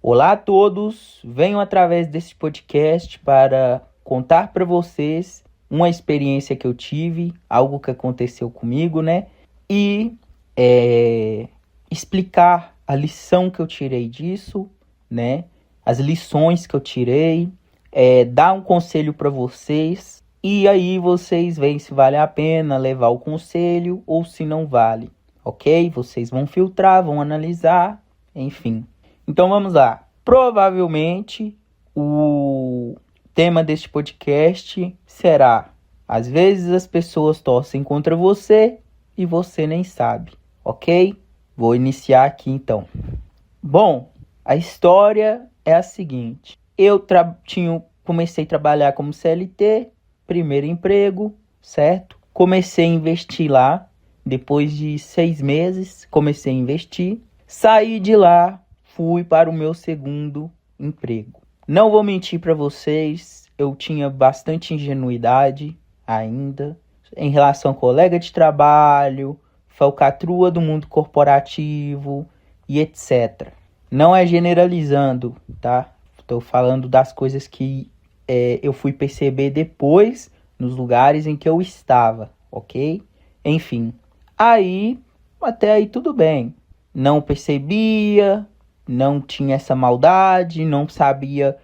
Olá a todos, venho através desse podcast para contar para vocês uma experiência que eu tive, algo que aconteceu comigo, né? E explicar a lição que eu tirei disso, né? As lições que eu tirei, dar um conselho para vocês e aí vocês veem se vale a pena levar o conselho ou se não vale, ok? Vocês vão filtrar, vão analisar, enfim. Então vamos lá. Provavelmente o tema deste podcast será: às vezes as pessoas torcem contra você e você nem sabe, ok? Vou iniciar aqui então. Bom, a história é a seguinte: comecei a trabalhar como CLT, primeiro emprego, certo? Comecei a investir lá. Depois de 6 meses, comecei a investir. Saí de lá, fui para o meu segundo emprego. Não vou mentir para vocês, eu tinha bastante ingenuidade ainda em relação a colega de trabalho, falcatrua do mundo corporativo e etc. Não é generalizando, tá? Estou falando das coisas que eu fui perceber depois nos lugares em que eu estava, ok? Enfim, até aí tudo bem. Não percebia, não tinha essa maldade, não sabia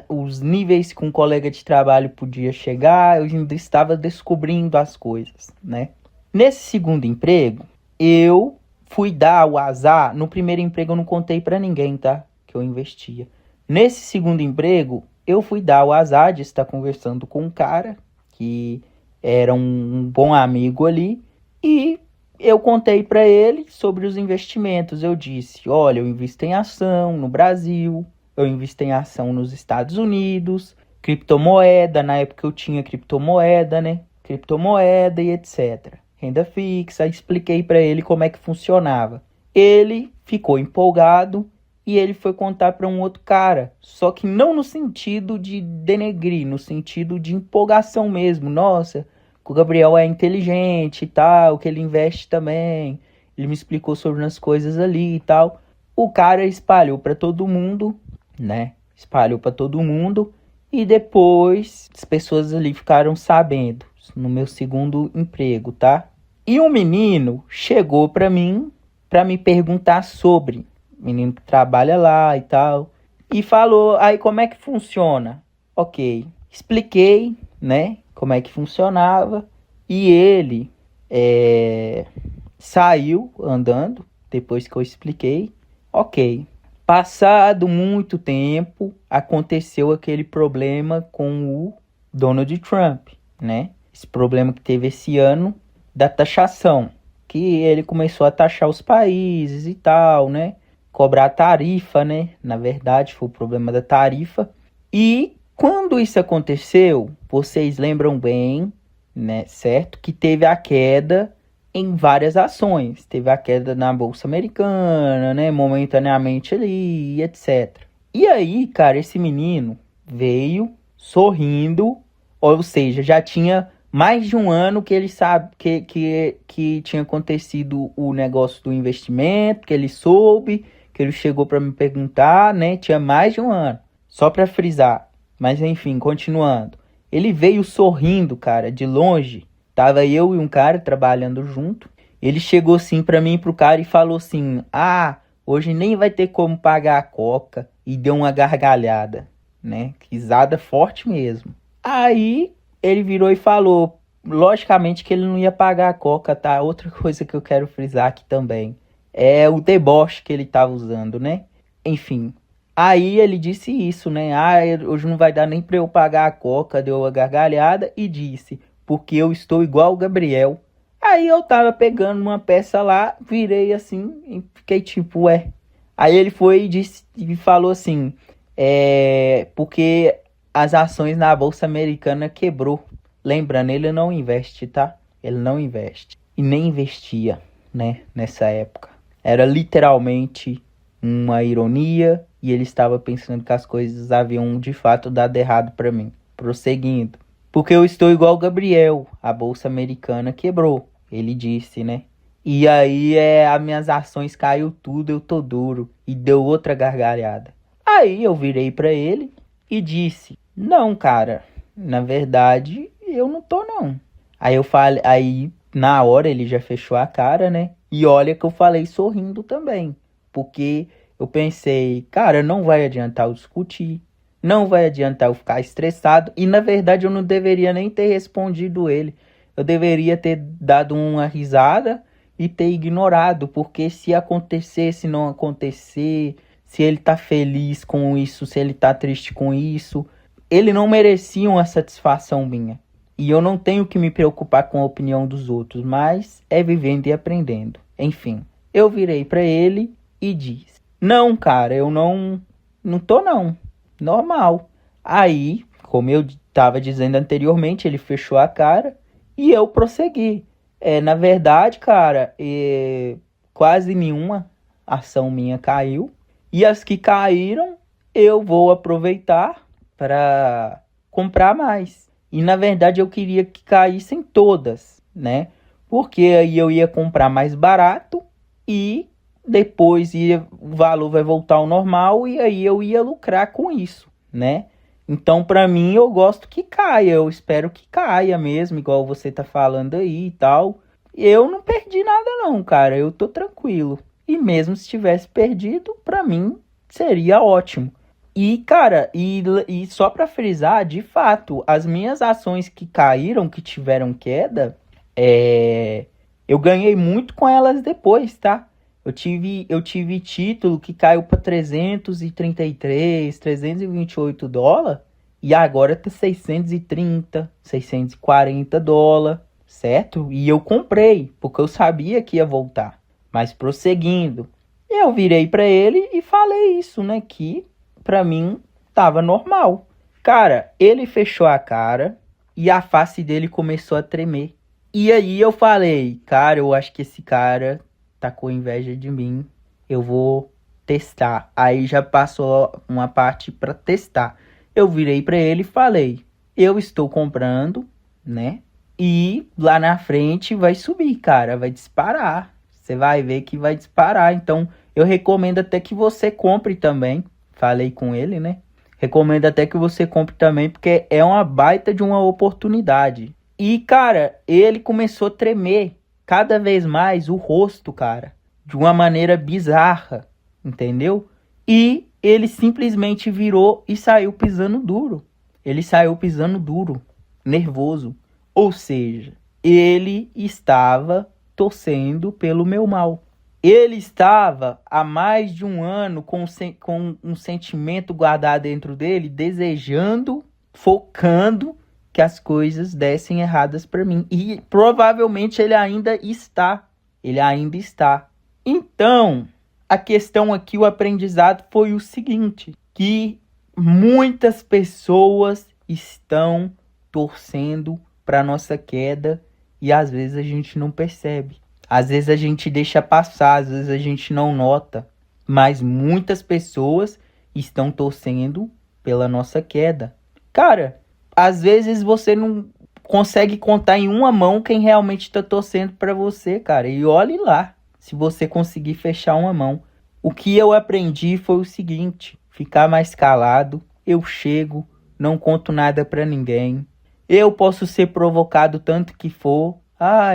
os níveis que um colega de trabalho podia chegar, eu ainda estava descobrindo as coisas, né? Nesse segundo emprego, eu fui dar o azar. No primeiro emprego eu não contei pra ninguém, tá? Que eu investia. Nesse segundo emprego, eu fui dar o azar de estar conversando com um cara que era um bom amigo ali e eu contei para ele sobre os investimentos. Eu disse: olha, eu invisto em ação no Brasil, eu invisto em ação nos Estados Unidos, criptomoeda, na época eu tinha criptomoeda, né? Criptomoeda e etc. Renda fixa, expliquei para ele como é que funcionava. Ele ficou empolgado e ele foi contar para um outro cara, só que não no sentido de denegrir, no sentido de empolgação mesmo. Nossa, o Gabriel é inteligente e tal, que ele investe também. Ele me explicou sobre umas coisas ali e tal. O cara espalhou para todo mundo, né? Espalhou para todo mundo e depois as pessoas ali ficaram sabendo no meu segundo emprego, tá? E um menino chegou para mim para me perguntar sobre, menino que trabalha lá e tal, e falou: aí como é que funciona? Ok, expliquei, né, como é que funcionava, e ele saiu andando depois que eu expliquei. Ok, passado muito tempo, aconteceu aquele problema com o Donald Trump, né? Esse problema que teve esse ano da taxação, que ele começou a taxar os países e tal, né? Cobrar tarifa, né? Na verdade, foi o problema da tarifa. E quando isso aconteceu, vocês lembram bem, né? Certo? Que teve a queda em várias ações. Teve a queda na Bolsa Americana, né? Momentaneamente ali, etc. E aí, cara, esse menino veio sorrindo, ou seja, já tinha mais de um ano que ele sabe que tinha acontecido o negócio do investimento, que ele soube, que ele chegou para me perguntar, né? Tinha mais de um ano. Só para frisar. Mas enfim, continuando. Ele veio sorrindo, cara, de longe. Tava eu e um cara trabalhando junto. Ele chegou assim para mim e pro cara e falou assim: "Ah, hoje nem vai ter como pagar a coca", e deu uma gargalhada, né? Risada forte mesmo. Aí ele virou e falou, logicamente que ele não ia pagar a coca, tá? Outra coisa que eu quero frisar aqui também é o deboche que ele tava usando, né? Enfim, aí ele disse isso, né? Ah, hoje não vai dar nem pra eu pagar a coca, deu uma gargalhada e disse: porque eu estou igual o Gabriel. Aí eu tava pegando uma peça lá, virei assim e fiquei tipo, ué. Aí ele foi e falou assim: porque as ações na Bolsa Americana quebrou. Lembrando, ele não investe, tá? Ele não investe. E nem investia, né? Nessa época. Era literalmente uma ironia e ele estava pensando que as coisas haviam de fato dado errado para mim. Prosseguindo. Porque eu estou igual o Gabriel. A Bolsa Americana quebrou. Ele disse, né? E aí as minhas ações caiu tudo, eu tô duro. E deu outra gargalhada. Aí eu virei pra ele e disse: não, cara, na verdade eu não tô não. Aí eu falei, aí na hora ele já fechou a cara, né? E olha que eu falei sorrindo também, porque eu pensei, cara, não vai adiantar eu discutir, não vai adiantar eu ficar estressado, e na verdade eu não deveria nem ter respondido ele. Eu deveria ter dado uma risada e ter ignorado, porque se acontecer, se não acontecer, se ele tá feliz com isso, se ele tá triste com isso, ele não merecia uma satisfação minha. E eu não tenho que me preocupar com a opinião dos outros, mas é vivendo e aprendendo. Enfim, eu virei pra ele e disse: não, cara, eu não tô não. Normal. Aí, como eu estava dizendo anteriormente, ele fechou a cara e eu prossegui. Na verdade, cara, quase nenhuma ação minha caiu. E as que caíram, eu vou aproveitar para comprar mais. E na verdade eu queria que caíssem todas, né? Porque aí eu ia comprar mais barato e depois o valor vai voltar ao normal e aí eu ia lucrar com isso, né? Então, para mim, eu gosto que caia, eu espero que caia mesmo, igual você tá falando aí e tal. Eu não perdi nada não, cara, eu tô tranquilo. E mesmo se tivesse perdido, para mim seria ótimo. E, cara, e só pra frisar, de fato, as minhas ações que caíram, que tiveram queda, eu ganhei muito com elas depois, tá? Eu tive título que caiu para 333, 328 dólares e agora tá 630, 640 dólares, certo? E eu comprei, porque eu sabia que ia voltar. Mas prosseguindo, eu virei para ele e falei isso, né? Que pra mim tava normal. Cara, ele fechou a cara e a face dele começou a tremer. E aí eu falei, cara, eu acho que esse cara tá com inveja de mim. Eu vou testar. Aí já passou uma parte pra testar. Eu virei pra ele e falei, eu estou comprando, né? E lá na frente vai subir, cara, vai disparar. Você vai ver que vai disparar. Então, eu recomendo até que você compre também. Falei com ele, né? Recomendo até que você compre também, porque é uma baita de uma oportunidade. E, cara, ele começou a tremer cada vez mais o rosto, cara, de uma maneira bizarra, entendeu? E ele simplesmente virou e saiu pisando duro. Ele saiu pisando duro, nervoso. Ou seja, ele estava torcendo pelo meu mal. Ele estava há mais de um ano com um sentimento guardado dentro dele, desejando, focando que as coisas dessem erradas para mim. E provavelmente ele ainda está. Ele ainda está. Então, a questão aqui, o aprendizado foi o seguinte, que muitas pessoas estão torcendo para nossa queda e às vezes a gente não percebe. Às vezes a gente deixa passar, às vezes a gente não nota, mas muitas pessoas estão torcendo pela nossa queda. Cara, às vezes você não consegue contar em uma mão quem realmente está torcendo para você, cara. E olhe lá, se você conseguir fechar uma mão. O que eu aprendi foi o seguinte, ficar mais calado, eu chego, não conto nada para ninguém. Eu posso ser provocado tanto que for. Ah,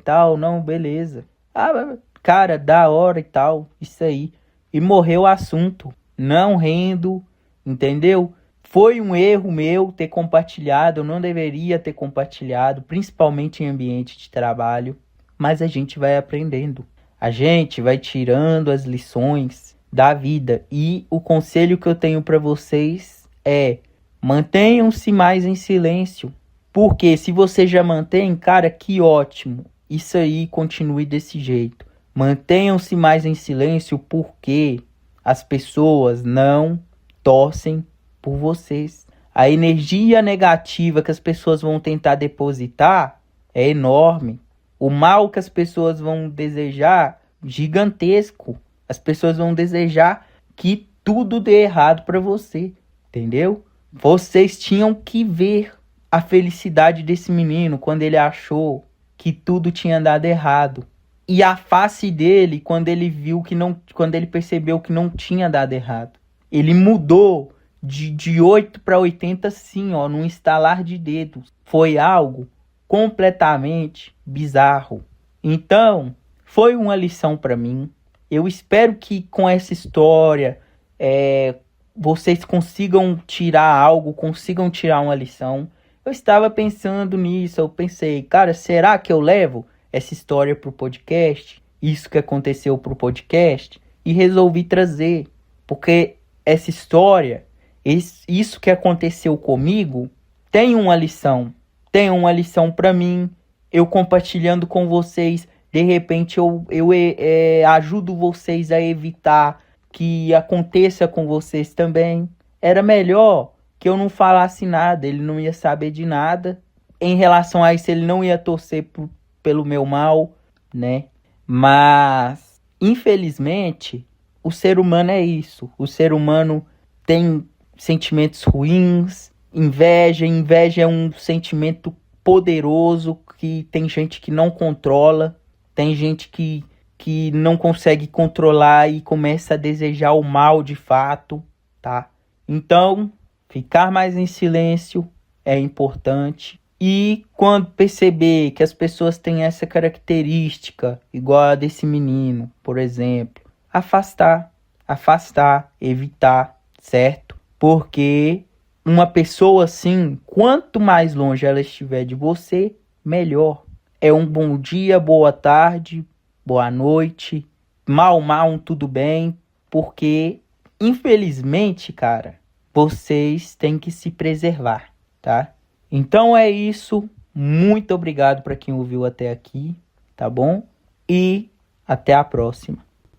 tal, não, beleza. Ah, cara, da hora e tal, isso aí. E morreu o assunto. Não rendo, entendeu? Foi um erro meu ter compartilhado, eu não deveria ter compartilhado, principalmente em ambiente de trabalho. Mas a gente vai aprendendo. A gente vai tirando as lições da vida. E o conselho que eu tenho para vocês é: mantenham-se mais em silêncio. Porque se você já mantém, cara, que ótimo. Isso aí, continue desse jeito. Mantenham-se mais em silêncio porque as pessoas não torcem por vocês. A energia negativa que as pessoas vão tentar depositar é enorme. O mal que as pessoas vão desejar, gigantesco. As pessoas vão desejar que tudo dê errado para você, entendeu? Vocês tinham que ver a felicidade desse menino quando ele achou que tudo tinha dado errado. E a face dele quando ele viu que não, quando ele percebeu que não tinha dado errado. Ele mudou de 8 para 80 sim, ó, num estalar de dedos. Foi algo completamente bizarro. Então, foi uma lição para mim. Eu espero que com essa história vocês consigam tirar algo, consigam tirar uma lição. Eu estava pensando nisso, eu pensei, cara, será que eu levo essa história pro podcast? Isso que aconteceu pro podcast? E resolvi trazer, porque essa história, isso que aconteceu comigo, tem uma lição para mim. Eu compartilhando com vocês, de repente eu ajudo vocês a evitar que aconteça com vocês também. Era melhor que eu não falasse nada, ele não ia saber de nada. Em relação a isso, ele não ia torcer pelo meu mal, né? Mas, infelizmente, o ser humano é isso. O ser humano tem sentimentos ruins, inveja. Inveja é um sentimento poderoso que tem gente que não controla, tem gente que não consegue controlar e começa a desejar o mal de fato, tá? Então, ficar mais em silêncio é importante. E quando perceber que as pessoas têm essa característica, igual a desse menino, por exemplo, afastar, evitar, certo? Porque uma pessoa assim, quanto mais longe ela estiver de você, melhor. É um bom dia, boa tarde, boa noite, mal, um tudo bem, porque infelizmente, cara, vocês têm que se preservar, tá? Então é isso. Muito obrigado para quem ouviu até aqui, tá bom? E até a próxima.